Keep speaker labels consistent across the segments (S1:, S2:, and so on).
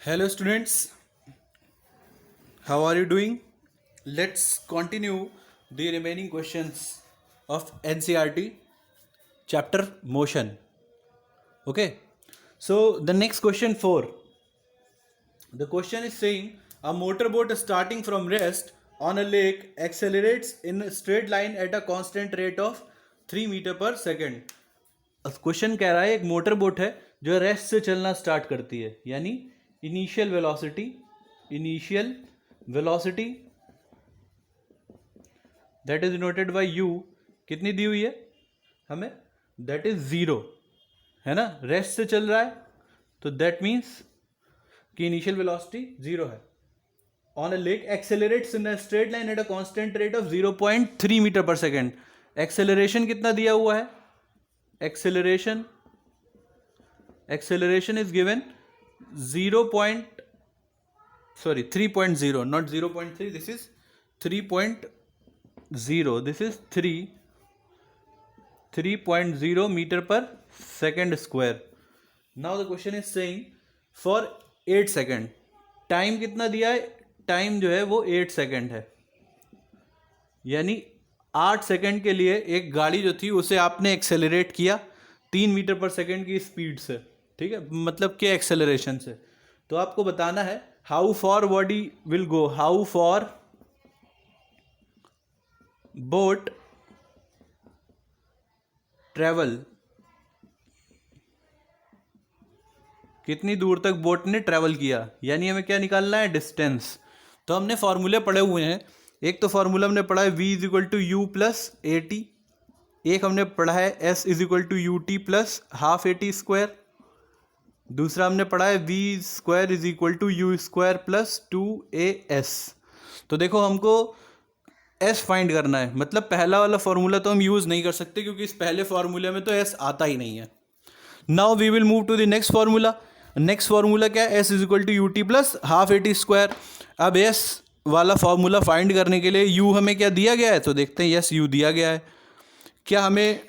S1: Hello students, how are you doing? Let's continue the remaining questions of NCERT chapter motion. Okay, so the next question 4. The question is saying a motorboat starting from rest on a lake accelerates in a straight line at a constant rate of 3 metre per second. Question कह रहा है एक motor boat है जो rest से चलना start करती है, यानी initial velocity that is denoted by you कितनी दी हुई है हमें, दैट इज जीरो है ना. रेस्ट से चल रहा है तो दैट मीन्स कि इनिशियल वेलोसिटी जीरो है. On a lake accelerates in a straight line at a constant rate of 0.3 metre per second. Acceleration कितना दिया हुआ है, acceleration is given 3.0, not 0.3, this is 3.0, this is 3.0 meter per second square. Now the question is saying for 8 second time कितना दिया है, time जो है वो 8 सेकेंड है, यानी 8 सेकेंड के लिए एक गाड़ी जो थी उसे आपने एक्सेलरेट किया 3 मीटर पर सेकेंड की स्पीड से, ठीक है, मतलब के एक्सेलरेशन से. तो आपको बताना है how for body will go, how for boat travel, कितनी दूर तक बोट ने ट्रेवल किया, यानी हमें क्या निकालना है, डिस्टेंस. तो हमने फॉर्मूले पढ़े हुए हैं. एक तो फॉर्मूला हमने पढ़ा है v is equal to u plus a t, एक हमने पढ़ा है s is equal to u t plus half a t square, दूसरा हमने पढ़ा है v square is equal to u square plus 2as. तो देखो हमको s फाइंड करना है, मतलब पहला वाला फॉर्मूला तो हम यूज़ नहीं कर सकते क्योंकि इस पहले फॉर्मूले में तो s आता ही नहीं है. Now we will move to the next formula. Next formula क्या है, s is equal to u t plus half a t square. अब s वाला फॉर्मूला फाइंड करने के लिए u हमें क्या दिया गया है, तो देखते हैं. यस u दिया गया है. क्या हमें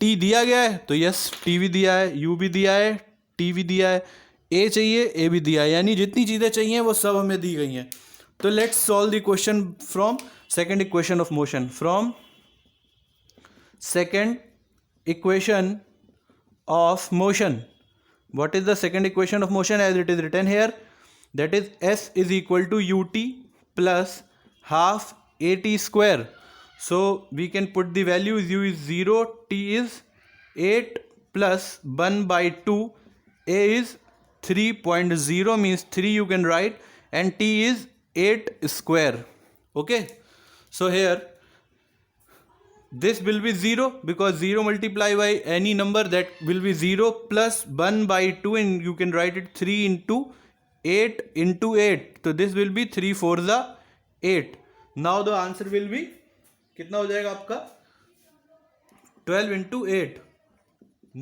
S1: t दिया गया है, तो यस t भी दिया है, u भी दिया है, t भी दिया है, a चाहिए, a भी दिया है, यानी जितनी चीज़ें चाहिए वो सब हमें दी गई हैं. तो let's solve the question from second equation of motion. From second equation of motion, what is the second equation of motion as it is written here, that is s is equal to ut plus half at square. So we can put the values, u is 0, t is 8 plus 1 by 2, a is 3.0 means 3 you can write, and t is 8 square. Okay, so here this will be 0 because 0 multiplied by any number that will be 0 plus 1 by 2, and you can write it 3 into 8 into 8. So this will be 3 4 the 8. Now the answer will be कितना हो जाएगा आपका, 12 into 8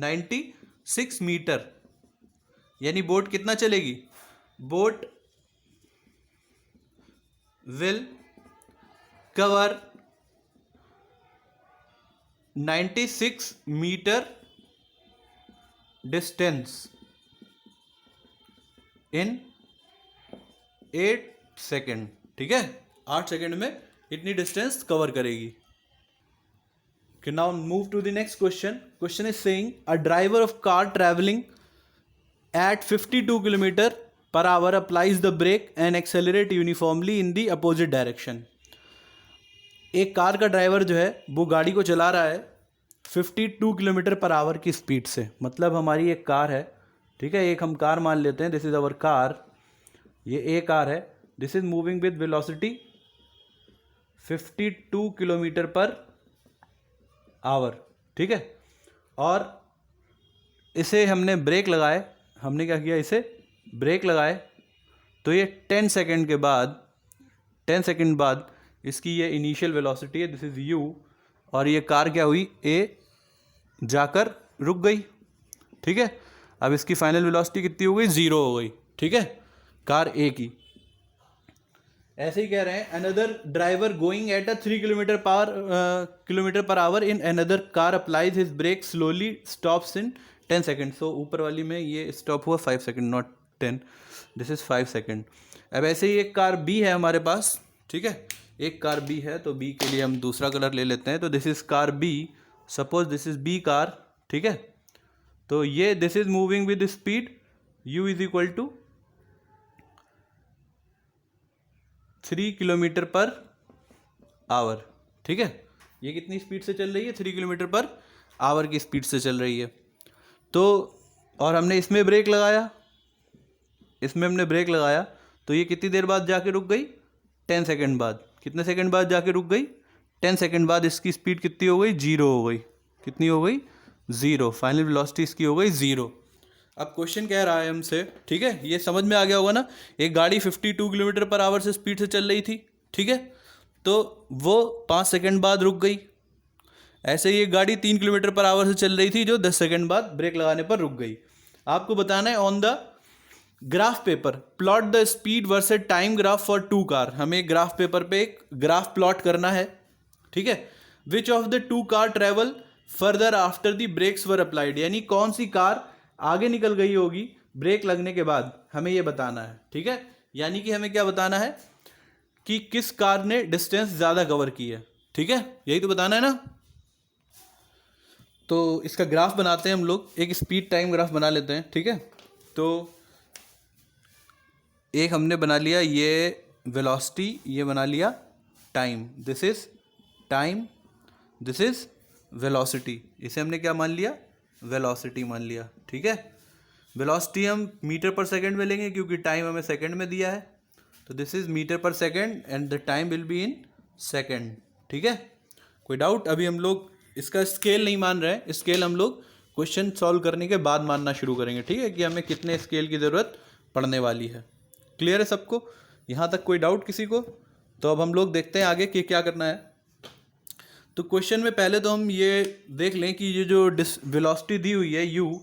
S1: 96 metre. यानी boat कितना चलेगी, boat will cover 96 metre distance in 8 second. ठीक है, 8 second में इतनी डिस्टेंस कवर करेगी. Now move to the next question. Question is saying a driver of car travelling at 52 kilometre per hour applies the brake and accelerate uniformly in the opposite direction. एक car का driver जो है वो गाड़ी को चला रहा है 52 किलोमीटर पर आवर की स्पीड से. मतलब हमारी एक कार है, ठीक है, एक हम कार मान लेते हैं, दिस इज़ अवर कार, ये ए कार है, this is moving with velocity 52 kilometre per hour. ठीक है, और इसे हमने ब्रेक लगाए, हमने क्या किया, इसे ब्रेक लगाए, तो ये 10 सेकेंड बाद इसकी ये इनिशियल वेलोसिटी है, दिस इज़ u, और ये कार क्या हुई, ए जाकर रुक गई. ठीक है, अब इसकी फाइनल वेलोसिटी कितनी हो गई, 0 हो गई. ठीक है, कार ए की. ऐसे ही कह रहे हैं another driver going at a 3 kilometre per hour in another car applies his brake slowly stops in 10 second. So ऊपर वाली में ये स्टॉप हुआ 5 second, not 10, this is 5 second. अब ऐसे ही एक कार बी है हमारे पास, ठीक है, एक कार बी है, तो बी के लिए हम दूसरा कलर ले लेते हैं। तो this is car B, suppose this is B car, ठीक है। तो ये this is moving with speed u is equal to 3 kilometre per hour, ठीक है। ये कितनी स्पीड से चल रही है? 3 किलोमीटर पर आवर की स्पीड से चल रही है। तो और हमने इसमें ब्रेक लगाया, इसमें हमने ब्रेक लगाया, तो ये कितनी देर बाद जाके रुक गई? 10 सेकेंड बाद। कितने सेकेंड बाद जाके रुक गई? 10 सेकेंड बाद इसकी स्पीड कितनी हो गई? 0 हो गई। कितनी हो गई? 0। फाइनल वेलोसिटी इसकी हो गई 0। अब क्वेश्चन कह रहा है हमसे, ठीक है, ये समझ में आ गया होगा ना, एक गाड़ी 52 किलोमीटर पर आवर से स्पीड से चल रही थी, ठीक है, तो वो 5 सेकेंड बाद रुक गई। ऐसे ही एक गाड़ी 3 किलोमीटर पर आवर से चल रही थी जो 10 सेकेंड बाद ब्रेक लगाने पर रुक गई। आपको बताना है on the graph paper plot the speed versus time graph for 2 car. हमें ग्राफ पेपर पे एक ग्राफ प्लॉट करना है, ठीक है। Which of the 2 car travel further after the brakes were applied, यानी कौन सी कार आगे निकल गई होगी ब्रेक लगने के बाद, हमें ये बताना है, ठीक है। यानी कि हमें क्या बताना है कि किस कार ने डिस्टेंस ज़्यादा कवर की है, ठीक है, यही तो बताना है ना। तो इसका ग्राफ बनाते हैं हम लोग, एक स्पीड टाइम ग्राफ बना लेते हैं, ठीक है। तो एक हमने बना लिया ये वेलोसिटी, ये बना लिया time, this is time, this is velocity, इसे हमने क्या मान लिया? वेलोसिटी मान लिया, ठीक है। वेलोसिटी हम मीटर पर सेकंड में लेंगे क्योंकि टाइम हमें सेकंड में दिया है, तो this is metre per second and the time will be in second, ठीक है। कोई डाउट? अभी हम लोग इसका स्केल नहीं मान रहे हैं, स्केल हम लोग क्वेश्चन सॉल्व करने के बाद मानना शुरू करेंगे, ठीक है, कि हमें कितने स्केल की ज़रूरत पड़ने वाली है। क्लियर है सबको? यहाँ तक कोई डाउट किसी को? तो अब हम लोग देखते हैं आगे कि क्या करना है। तो क्वेश्चन में पहले तो हम ये देख लें कि ये जो वेलोसिटी दी हुई है u,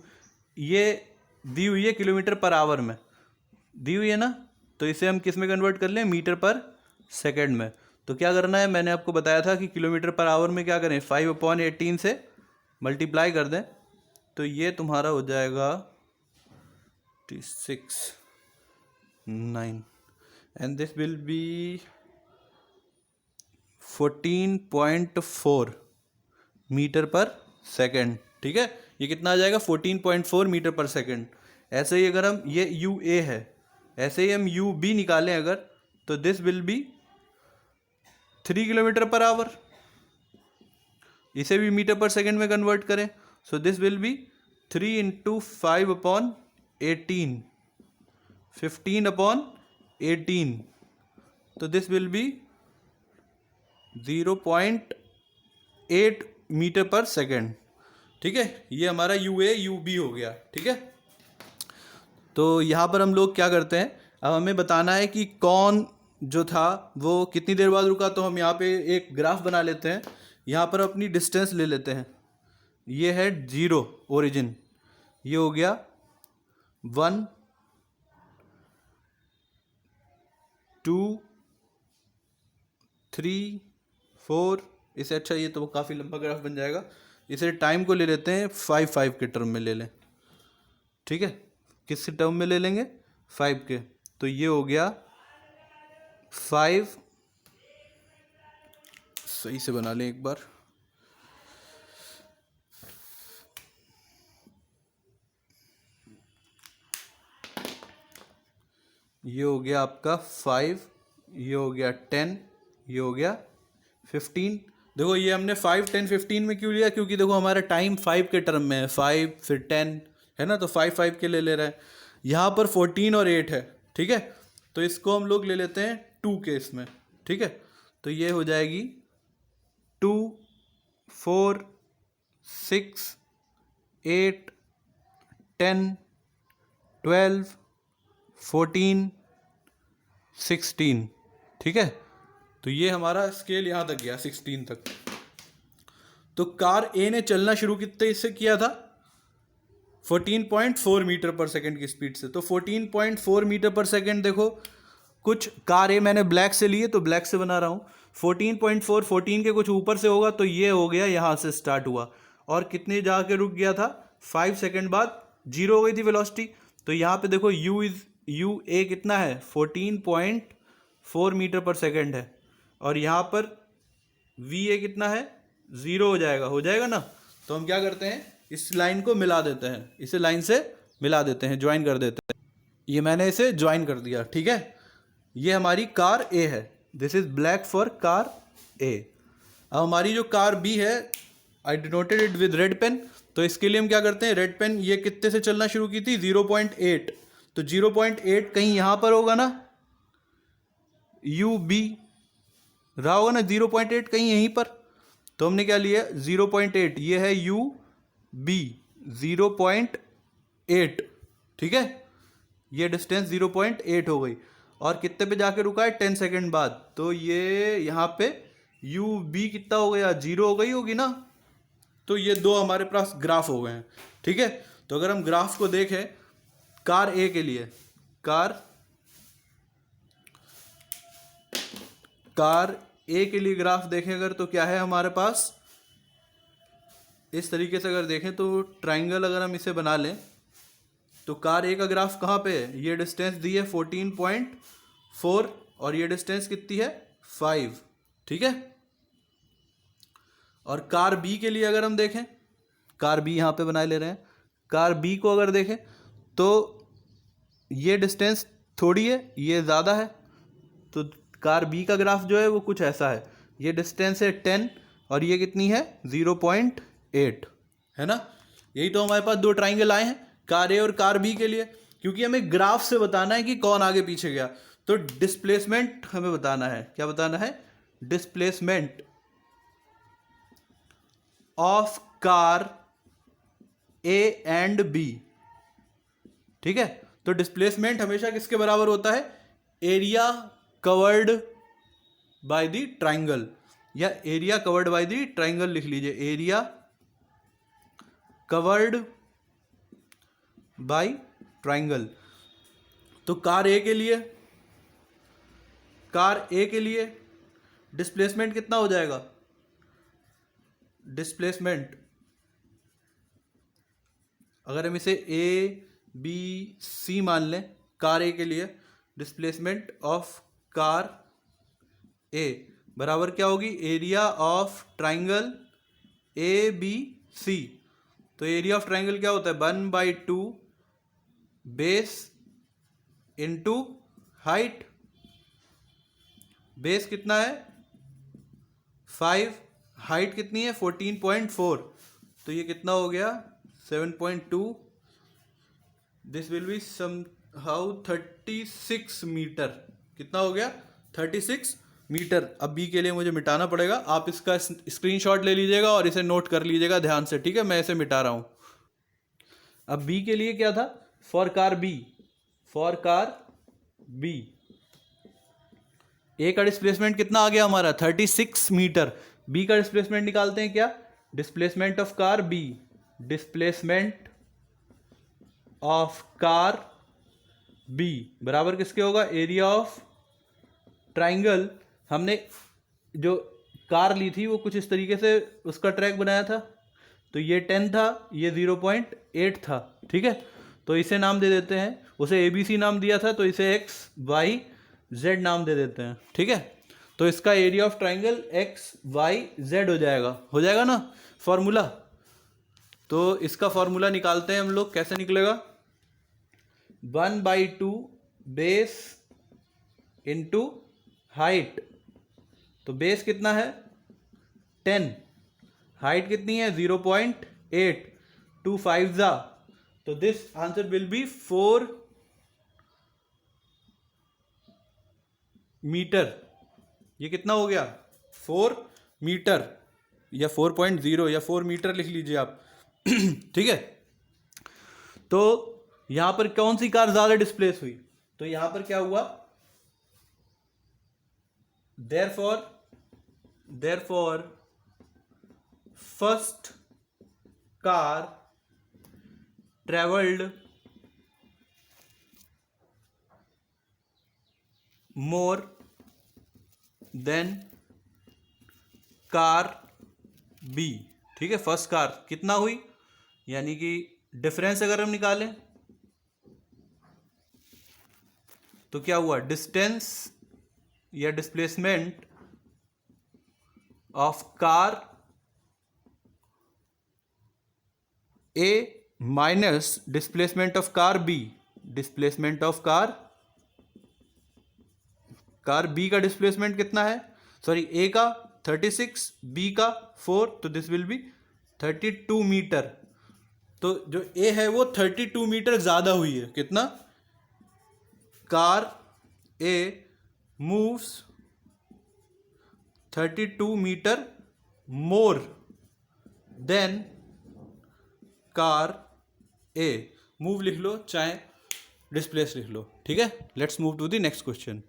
S1: ये दी हुई है किलोमीटर पर आवर में दी हुई है ना, तो इसे हम किस में कन्वर्ट कर लें? मीटर पर सेकंड में। तो क्या करना है, मैंने आपको बताया था कि किलोमीटर पर आवर में क्या करें? 5/18 से मल्टीप्लाई कर दें, तो ये तुम्हारा हो जाएगा 9 and this will be 14.4 metre per second, ठीक है। ये कितना आ जाएगा? 14.4 मीटर पर सेकंड। ऐसे ही अगर हम ये यू ए है, ऐसे ही हम यू बी निकालें अगर, तो this will B 3 kilometre per our. इसे भी मीटर पर सेकंड में कन्वर्ट करें, सो दिस विल बी 3 × 5/18, 15/18, तो this will B 0.8 metre per second, ठीक है। ये हमारा यू ए यू बी हो गया, ठीक है। तो यहाँ पर हम लोग क्या करते हैं, अब हमें बताना है कि कौन जो था वो कितनी देर बाद रुका। तो हम यहाँ पे एक ग्राफ बना लेते हैं, यहाँ पर अपनी डिस्टेंस ले लेते हैं। ये है 0 ओरिजिन, ये हो गया 1 2 3 4, इसे अच्छा, ये तो काफ़ी लंबा ग्राफ बन जाएगा। इसे टाइम को ले लेते हैं 5 के टर्म में ले लें, ठीक है। किस टर्म में ले लेंगे? 5 के। तो ये हो गया 5, सही से बना लें एक बार, ये हो गया आपका 5, ये हो गया 10, ये हो गया 15। देखो ये हमने 5, 10, 15 में क्यों लिया? क्योंकि देखो हमारा टाइम 5 के टर्म में है, 5 फिर 10 है ना, तो 5 के ले रहे हैं। यहाँ पर 14 और 8 है, ठीक है, तो इसको हम लोग ले लेते हैं 2 के इसमें, ठीक है। तो ये हो जाएगी 2 4 6 8 10 12 14 16, ठीक है। तो ये हमारा स्केल यहाँ तक गया 16 तक। तो कार ए ने चलना शुरू कितने इससे किया था? 14.4 मीटर पर सेकंड की स्पीड से। तो 14.4 मीटर पर सेकंड, देखो कुछ कार ए मैंने ब्लैक से लिए तो ब्लैक से बना रहा हूँ। 14.4 14 के कुछ ऊपर से होगा, तो ये हो गया, यहाँ से स्टार्ट हुआ और कितने जाके रुक गया था? 5 सेकंड बाद 0 हो गई थी वेलोसिटी। तो यहाँ पे देखो यू ए कितना है 14.4 मीटर पर सेकेंड है, और यहाँ पर वी ए कितना है 0 हो जाएगा ना। तो हम क्या करते हैं, इस लाइन को मिला देते हैं, इसे लाइन से मिला देते हैं, ज्वाइन कर देते हैं। ये मैंने इसे ज्वाइन कर दिया, ठीक है। ये हमारी कार ए है, this is black for car A. अब हमारी जो कार बी है, I denoted it with red pen. तो इसके लिए हम क्या करते हैं, रेड पेन ये कितने से चलना शुरू की थी 0.8, तो 0.8 कहीं यहाँ पर होगा ना, यू बी रहा होगा ना 0.8 कहीं यहीं पर। तो हमने क्या लिया 0.8, ये है यू बी 0.8, ठीक है। ये डिस्टेंस 0.8 हो गई, और कितने पे जाके रुका है 10 सेकेंड बाद। तो ये यहाँ पे यू बी कितना हो गया 0 हो गई होगी ना। तो ये दो हमारे पास ग्राफ हो गए हैं, ठीक है। तो अगर हम ग्राफ को देखें कार ए के लिए, कार ए के लिए ग्राफ देखें अगर, तो क्या है हमारे पास, इस तरीके से अगर देखें तो ट्राइंगल अगर हम इसे बना लें, तो कार ए का ग्राफ कहाँ पे है, ये डिस्टेंस दी है 14.4 और ये डिस्टेंस कितनी है 5, ठीक है। और कार बी के लिए अगर हम देखें, कार बी यहाँ पे बनाए ले रहे हैं, कार बी को अगर देखें तो ये डिस्टेंस थोड़ी है, ये ज़्यादा है। तो कार बी का ग्राफ जो है वो कुछ ऐसा है, ये डिस्टेंस है 10 और ये कितनी है 0.8, है ना। यही तो हमारे पास दो ट्राइंगल आए हैं कार ए और कार बी के लिए, क्योंकि हमें ग्राफ से बताना है कि कौन आगे पीछे गया। तो डिस्प्लेसमेंट हमें बताना है, क्या बताना है, displacement of car A and B, ठीक है। तो डिस्प्लेसमेंट हमेशा किसके बराबर होता है, area covered by the triangle, या area covered by the triangle लिख लीजिए, एरिया कवर्ड बाय ट्राइंगल। तो कार ए के लिए डिस्प्लेसमेंट कितना हो जाएगा, डिस्प्लेसमेंट अगर हम इसे ए बी सी मान लें, कार ए के लिए डिस्प्लेसमेंट ऑफ कार ए बराबर क्या होगी, area of triangle A B C. तो एरिया ऑफ ट्राइंगल क्या होता है 1/2 बेस इंटू हाइट। बेस कितना है 5, हाइट कितनी है 14.4, तो ये कितना हो गया 7.2, this will be somehow 36 metre. कितना हो गया 36 मीटर। अब बी के लिए मुझे मिटाना पड़ेगा, आप इसका स्क्रीनशॉट ले लीजिएगा और इसे नोट कर लीजिएगा ध्यान से, ठीक है। मैं इसे मिटा रहा हूं। अब बी के लिए क्या था, फॉर कार बी ए का डिस्प्लेसमेंट कितना आ गया हमारा 36 मीटर। बी का डिस्प्लेसमेंट निकालते हैं, क्या, displacement of car B, displacement of car B बराबर किसके होगा, एरिया ऑफ ट्राइंगल। हमने जो कार ली थी वो कुछ इस तरीके से उसका ट्रैक बनाया था, तो ये 10 था, ये 0.8 था, ठीक है। तो इसे नाम दे देते हैं, उसे ABC नाम दिया था तो इसे XYZ नाम दे देते हैं, ठीक है। तो इसका एरिया ऑफ ट्राइंगल XYZ हो जाएगा ना फॉर्मूला। तो इसका फॉर्मूला निकालते हैं हम लोग, कैसे निकलेगा, 1/2 बेस इंटू हाइट। तो बेस कितना है 10, हाइट कितनी है 0.8, 2 5 जा, तो this answer will be 4 metre. ये कितना हो गया 4 मीटर, या 4.0 या 4 मीटर लिख लीजिए आप ठीक है। तो यहां पर कौन सी कार ज्यादा डिस्प्लेस हुई, तो यहां पर क्या हुआ, therefore first car traveled more than car B, ठीक है। फर्स्ट कार कितना हुई, यानी कि डिफरेंस अगर हम निकालें तो क्या हुआ, डिस्टेंस या displacement of car A minus displacement of car B, displacement of car B का डिस्प्लेसमेंट कितना है, सॉरी ए का 36, बी का 4, तो दिस विल बी 32 मीटर। तो जो ए है वो 32 मीटर ज़्यादा हुई है, कितना, car A moves 32 meter more than car A, move लिख लो चाहे डिस्प्लेस लिख लो, ठीक है। Let's move to the next question.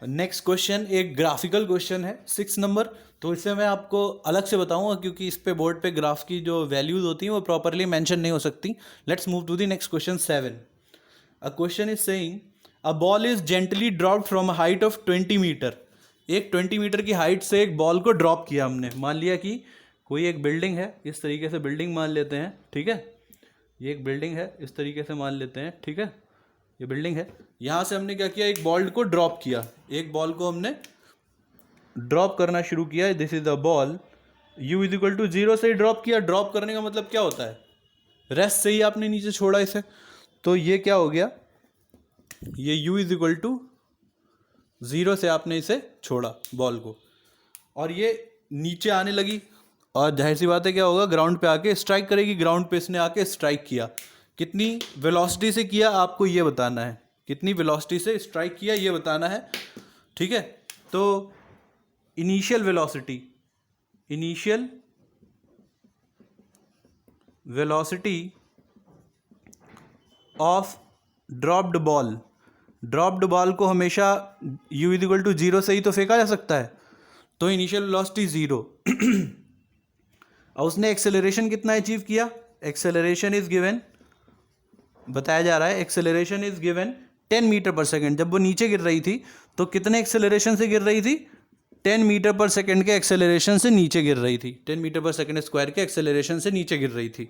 S1: Next question एक ग्राफिकल क्वेश्चन है 6 नंबर, तो इसे मैं आपको अलग से बताऊंगा क्योंकि इस पे बोर्ड पे ग्राफ की जो वैल्यूज होती हैं वो प्रॉपरली मेंशन नहीं हो सकती। Let's move to the next question 7। A question is saying a ball is gently dropped from a height of 20 metre. एक 20 मीटर की हाइट से एक बॉल को ड्रॉप किया हमने। मान लिया कि कोई एक बिल्डिंग है, इस तरीके से बिल्डिंग मान लेते हैं, ठीक है। ये एक बिल्डिंग है, इस तरीके से मान लेते हैं, ठीक है। ये बिल्डिंग है, यहाँ से हमने क्या किया, एक बॉल को ड्रॉप किया, एक बॉल को हमने ड्रॉप करना शुरू किया। This is the ball, u is equal to 0 से ही ड्रॉप किया। ड्रॉप करने का मतलब क्या होता है, रेस्ट से ही आपने नीचे छोड़ा इसे। तो ये क्या हो गया, ये u इज इक्वल टू 0 से आपने इसे छोड़ा बॉल को, और ये नीचे आने लगी, और जाहिर सी बात है क्या होगा, ग्राउंड पे आके स्ट्राइक करेगी। ग्राउंड पे इसने आके स्ट्राइक किया, कितनी वेलोसिटी से किया आपको ये बताना है, कितनी वेलोसिटी से स्ट्राइक किया ये बताना है, ठीक है। तो initial velocity of dropped ball को हमेशा u इज इक्वल टू 0 से ही तो फेंका जा सकता है, तो इनिशियल वेलोसिटी 0। और उसने एक्सेलरेशन कितना अचीव किया, एक्सेलरेशन इज गिवन, बताया जा रहा है acceleration is given 10 metre per second. जब वो नीचे गिर रही थी तो कितने एक्सेलरेशन से गिर रही थी, 10 मीटर पर सेकेंड के एक्सेलरेशन से नीचे गिर रही थी, 10 मीटर पर सेकेंड स्क्वायर के एक्सेलरेशन से नीचे गिर रही थी।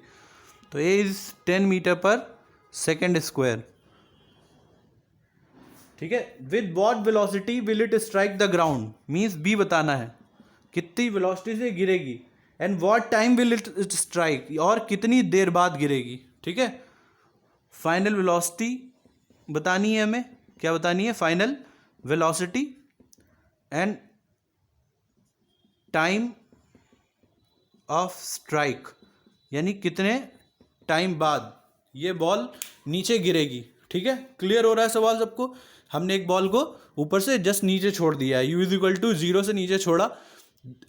S1: तो a is 10 metre per second square, ठीक है। With what velocity will it strike the ground, means v बताना है कितनी वेलोसिटी से गिरेगी, and what time will it strike, और कितनी देर बाद गिरेगी, ठीक है। फाइनल वेलोसिटी बतानी है हमें, क्या बतानी है, final velocity and time of strike, यानी कितने टाइम बाद ये बॉल नीचे गिरेगी, ठीक है। क्लियर हो रहा है सवाल सबको। हमने एक बॉल को ऊपर से जस्ट नीचे छोड़ दिया है, u इज इक्वल टू 0 से नीचे छोड़ा,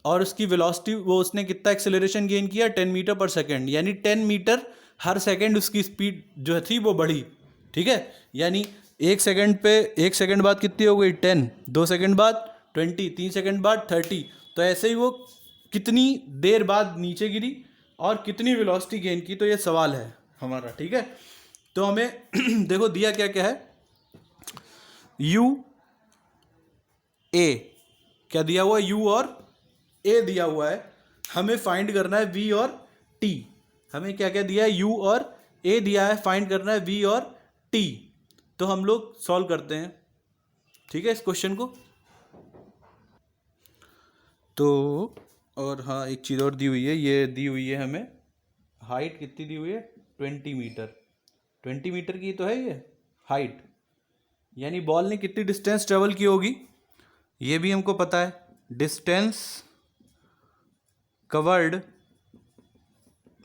S1: और उसकी वेलोसिटी, वो उसने कितना एक्सेलरेशन गेन किया, 10 मीटर पर सेकेंड, यानी 10 मीटर हर सेकेंड उसकी स्पीड जो थी वो बढ़ी, ठीक है। यानी 1 सेकेंड बाद कितनी हो गई, 10, 2 सेकेंड बाद 20, 3 सेकेंड बाद 30। तो ऐसे ही वो कितनी देर बाद नीचे गिरी और कितनी वेलोसिटी गेन की, तो ये सवाल है हमारा, ठीक है। तो हमें देखो दिया क्या क्या है, u a, क्या दिया हुआ है, u और a दिया हुआ है, हमें फाइंड करना है v और t। हमें क्या क्या दिया है, u और a दिया है, फाइंड करना है v और t। तो हम लोग सॉल्व करते हैं, ठीक है, इस क्वेश्चन को। तो और हाँ, एक चीज़ और दी हुई है, ये दी हुई है हमें हाइट कितनी दी हुई है, 20 मीटर, 20 मीटर की तो है ये हाइट, यानी बॉल ने कितनी डिस्टेंस ट्रेवल की होगी ये भी हमको पता है। डिस्टेंस कवर्ड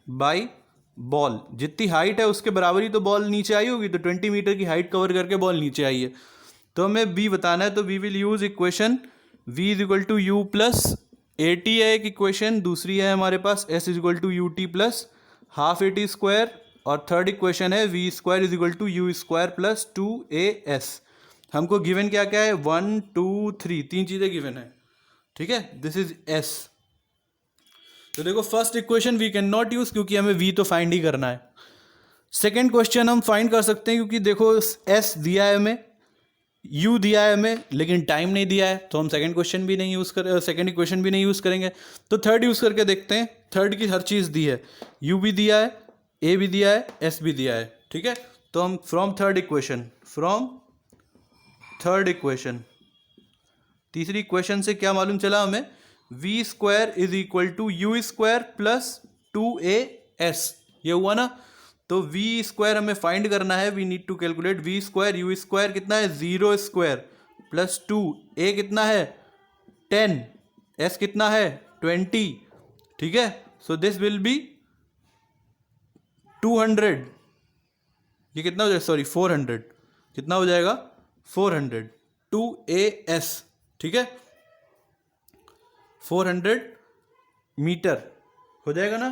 S1: बाय बॉल, जितनी हाइट है उसके बराबर ही तो बॉल नीचे आई होगी, तो 20 मीटर की हाइट कवर करके बॉल नीचे आई है। तो हमें बी बताना है, तो we will use equation v is equal to u plus a t है एक इक्वेशन, दूसरी है हमारे पास s is equal to u t plus half a t square, और थर्ड इक्वेशन है v square is equal to u square plus 2as। हमको given क्या क्या है, 1 2 3, 3 चीज़ें गिवन है, ठीक है। This is s। तो देखो first equation we can not use क्योंकि हमें v तो फाइंड ही करना है। सेकेंड क्वेश्चन हम फाइंड कर सकते हैं क्योंकि देखो s दिया है हमें, u दिया है हमें, लेकिन टाइम नहीं दिया है, तो हम सेकंड क्वेश्चन भी नहीं यूज़ कर, सेकंड इक्वेशन भी नहीं यूज़ करेंगे। तो थर्ड यूज़ करके देखते हैं। थर्ड की हर चीज़ दी है, u भी दिया है, a भी दिया है, s भी दिया है, ठीक है। तो हम from third equation, from third equation, तीसरी इक्वेशन से क्या मालूम चला हमें, v square is equal to u square plus 2as, ये हुआ ना। तो वी स्क्वायर हमें फाइंड करना है, we need to calculate v square, u square कितना है 0 स्क्वायर प्लस 2, ए कितना है 10, एस कितना है 20, ठीक है। सो दिस विल बी 200, ये कितना हो जाएगा, सॉरी 400, कितना हो जाएगा 400, 2as, ठीक है, 400 मीटर हो जाएगा ना।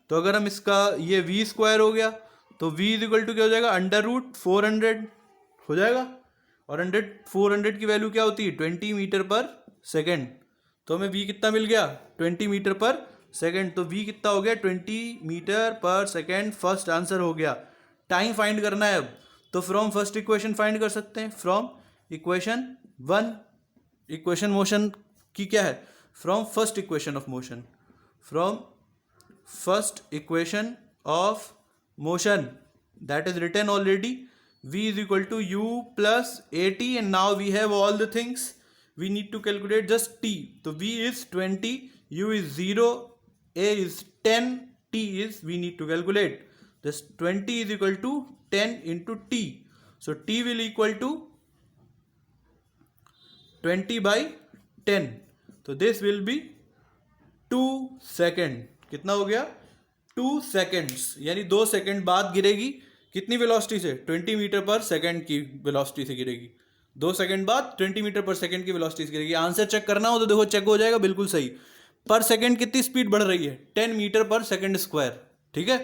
S1: तो अगर हम इसका ये वी स्क्वायर हो गया तो वी इज इक्वल टू क्या हो जाएगा, अंडर रूट 400 हो जाएगा, और 400 की वैल्यू क्या होती है 20 मीटर पर सेकेंड। तो हमें वी कितना मिल गया 20 मीटर पर सेकेंड, तो वी कितना हो गया 20 metre per second, first answer हो गया। टाइम फाइंड करना है अब, तो फ्रॉम फर्स्ट इक्वेशन फाइंड कर सकते हैं, फ्रॉम इक्वेशन 1, इक्वेशन मोशन की क्या है, from first equation of motion, from first equation of motion that is written already, v is equal to u plus at, and now we have all the things, we need to calculate just t. तो v is 20, u is 0, a is 10, t is we need to calculate, this 20 is equal to 10 into t, so t will equal to 20 by 10, तो this will be 2 second, कितना हो गया 2 seconds, यानी 2 second बाद गिरेगी, कितनी velocity से 20 metre per second की वेलोसिटी से गिरेगी, 2 सेकेंड बाद 20 मीटर पर सेकेंड की वेलोसिटी से गिरेगी। आंसर चेक करना हो तो देखो चेक हो जाएगा बिल्कुल सही। पर सेकेंड कितनी स्पीड बढ़ रही है 10 मीटर पर सेकेंड स्क्वायर, ठीक है,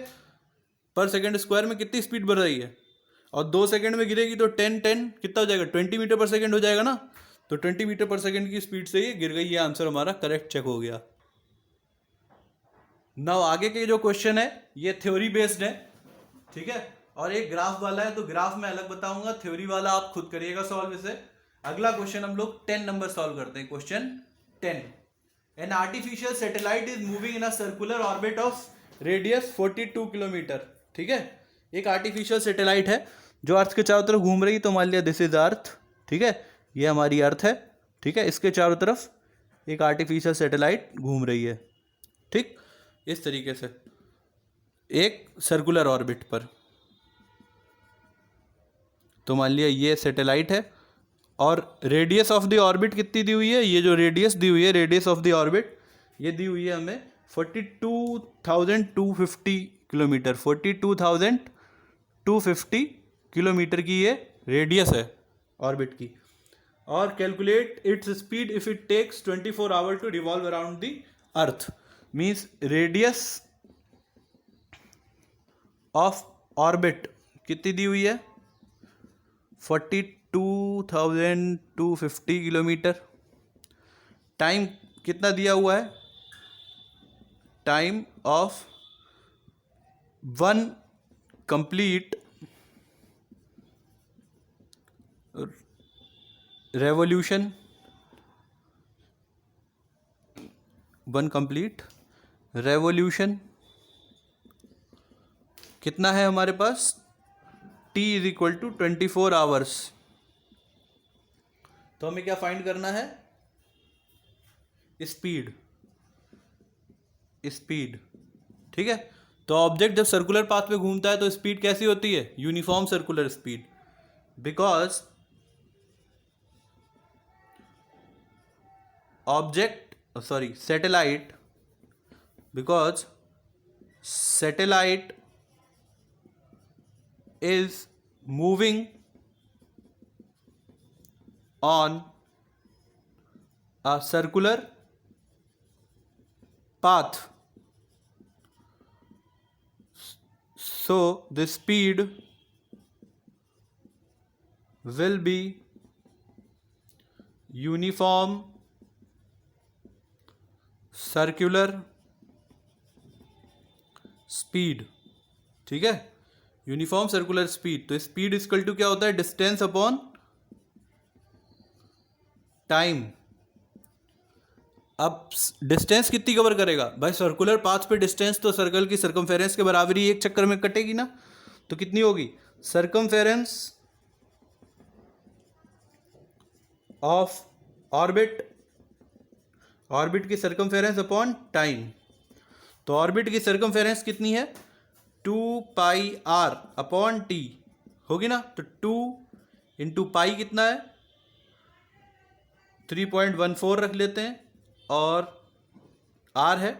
S1: पर सेकेंड स्क्वायर में कितनी स्पीड बढ़ रही है, और 2 सेकेंड में गिरेगी तो 10 कितना हो जाएगा 20 मीटर पर सेकेंड हो जाएगा ना। तो 20 मीटर पर सेकेंड की स्पीड से ये गिर गई, ये आंसर हमारा करेक्ट चेक हो गया। नाउ आगे के जो क्वेश्चन है ये थ्योरी बेस्ड है, ठीक है, और एक ग्राफ वाला है, तो ग्राफ में अलग बताऊंगा, थ्योरी वाला आप खुद करिएगा सॉल्व इसे। अगला क्वेश्चन हम लोग 10 नंबर सॉल्व करते हैं। Question 10, an artificial satellite is moving in a circular orbit of radius 42 kilometre, ठीक है, एक आर्टिफिशियल सैटेलाइट है जो अर्थ के चारों तरफ घूम रही है, तो मान लिया दिस इज अर्थ, ठीक है, ये हमारी अर्थ है, ठीक है, इसके चारों तरफ एक आर्टिफिशियल सैटेलाइट घूम रही है, ठीक, इस तरीके से एक सर्कुलर ऑर्बिट पर। तो मान लिया ये सैटेलाइट है, और रेडियस ऑफ द ऑर्बिट कितनी दी हुई है, ये जो रेडियस दी हुई है, रेडियस ऑफ द ऑर्बिट ये दी हुई है हमें 42,250 किलोमीटर, 42,250 किलोमीटर की ये रेडियस है ऑर्बिट की। और calculate its speed if it takes 24 hour to revolve around the earth, means radius of orbit कितनी दी हुई है 42,250 किलोमीटर। टाइम कितना दिया हुआ है, time of 1 complete revolution, 1 complete revolution कितना है हमारे पास, t is equal to 24 hours. तो हमें क्या फाइंड करना है, स्पीड, स्पीड, ठीक है। तो ऑब्जेक्ट जब सर्कुलर पाथ पे घूमता है तो स्पीड कैसी होती है, uniform circular speed, because object sorry satellite, because satellite is moving on a circular path, so the speed will be uniform circular speed, ठीक है, यूनिफॉर्म सर्कुलर स्पीड। तो स्पीड इक्वल टू क्या होता है, डिस्टेंस अपॉन टाइम। अब distance कितनी cover करेगा भाई, सर्कुलर पाथ पे डिस्टेंस तो सर्कल की सर्कमफेरेंस के बराबर ही एक चक्कर में कटेगी ना, तो कितनी होगी सर्कमफेरेंस ऑफ ऑर्बिट, ऑर्बिट की सर्कमफेरेंस अपॉन टाइम। तो ऑर्बिट की सर्कमफेरेंस कितनी है, 2πr अपॉन टी होगी ना। तो 2 इंटू पाई कितना है, 3.14 रख लेते हैं, और आर है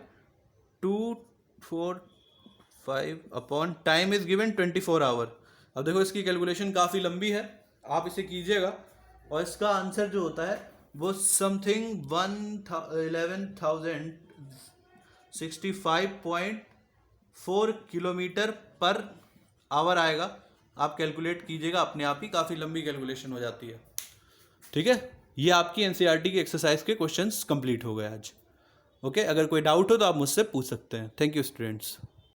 S1: 245 upon time is given 24 hour. अब देखो इसकी कैलकुलेशन काफ़ी लंबी है, आप इसे कीजिएगा और इसका आंसर जो होता है वो समथिंग 11,065.4 किलोमीटर पर आवर आएगा। आप कैलकुलेट कीजिएगा अपने आप ही, काफ़ी लंबी कैलकुलेशन हो जाती है। ठीक है, ये आपकी एनसीईआरटी की एक्सरसाइज के क्वेश्चंस कंप्लीट हो गए आज। ओके, अगर कोई डाउट हो तो आप मुझसे पूछ सकते हैं। Thank you students.